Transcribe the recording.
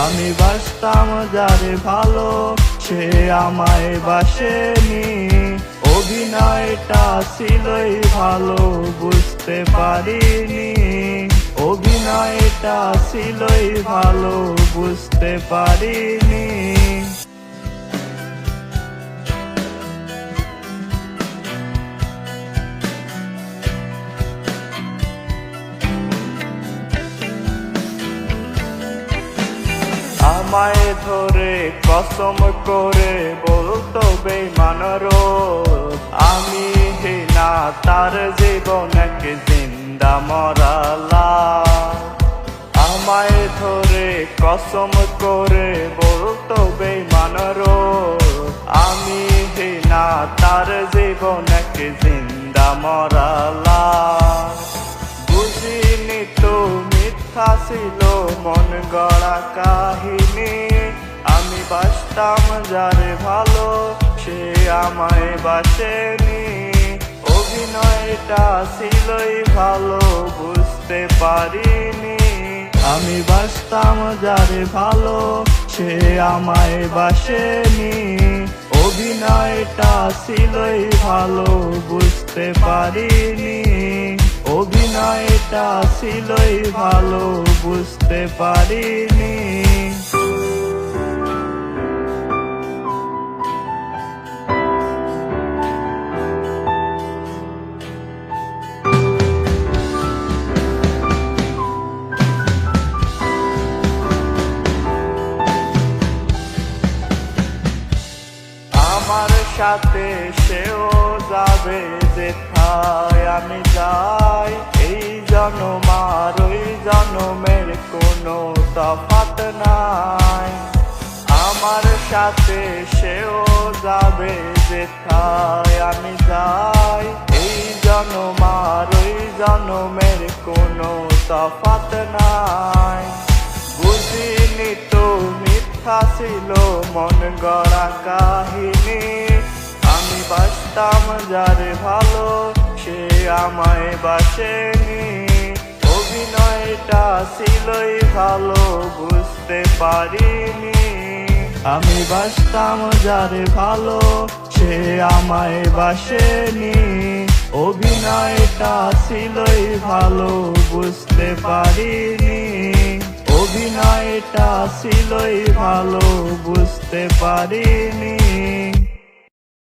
আমি বাসতাম যারে ভালো সে আমায় বাসেনি, অভিনয়টা ছিলই ভালো বুঝতে পারিনি, অভিনয়টা ছিলই ভালো বুঝতে পারিনি। আমায় ধরে কসম করে বলতো বেঈমান রোজ, আমি হিনা তার জীবন এক জিন্দা মরা লাশ। আমায় ধরে কসম করে বলতো বেঈমান রোজ, আমি হিনা তার জীবন এক জিন্দা মরা লাশ। বুঝিনি তো মিথ্যা ছিল মন গড়া কাহিনী, আমি বাসতাম যারে ভালো সে আমায় বাসেনি, অভিনয়টা ছিলই ভালো বুঝতে পারিনি। আমি বাসতাম যারে ভালো সে আমায় বাসেনি, অভিনয়টা ছিলই ভালো বুঝতে পারিনি, অভিনয়টা ছিলই ভালো বুঝতে পারিনি। আমার সাথে সেও যাবে যেথায় আমি যাই, এই জনম আর ওই জনমের কোনো তফাৎ নাই। আমার সাথে সেও যাবে যেথায় আমি যাই, এই জনম আর ওই জনমের কোনো তফাৎ নাই। বুঝিনি তো মিথ্যা ছিল মন গড়া কাহিনী, আমি বাসতাম যারে ভালো সে আমায় বাসেনি, অভিনয়টা ছিলই ভালো বুঝতে পারিনি। আমি বাসতাম যারে ভালো সে আমায় বাসেনি, অভিনয়টা ছিলই ভালো বুঝতে পারিনি, অভিনয়টা ছিলই ভালো বুঝতে পারিনি।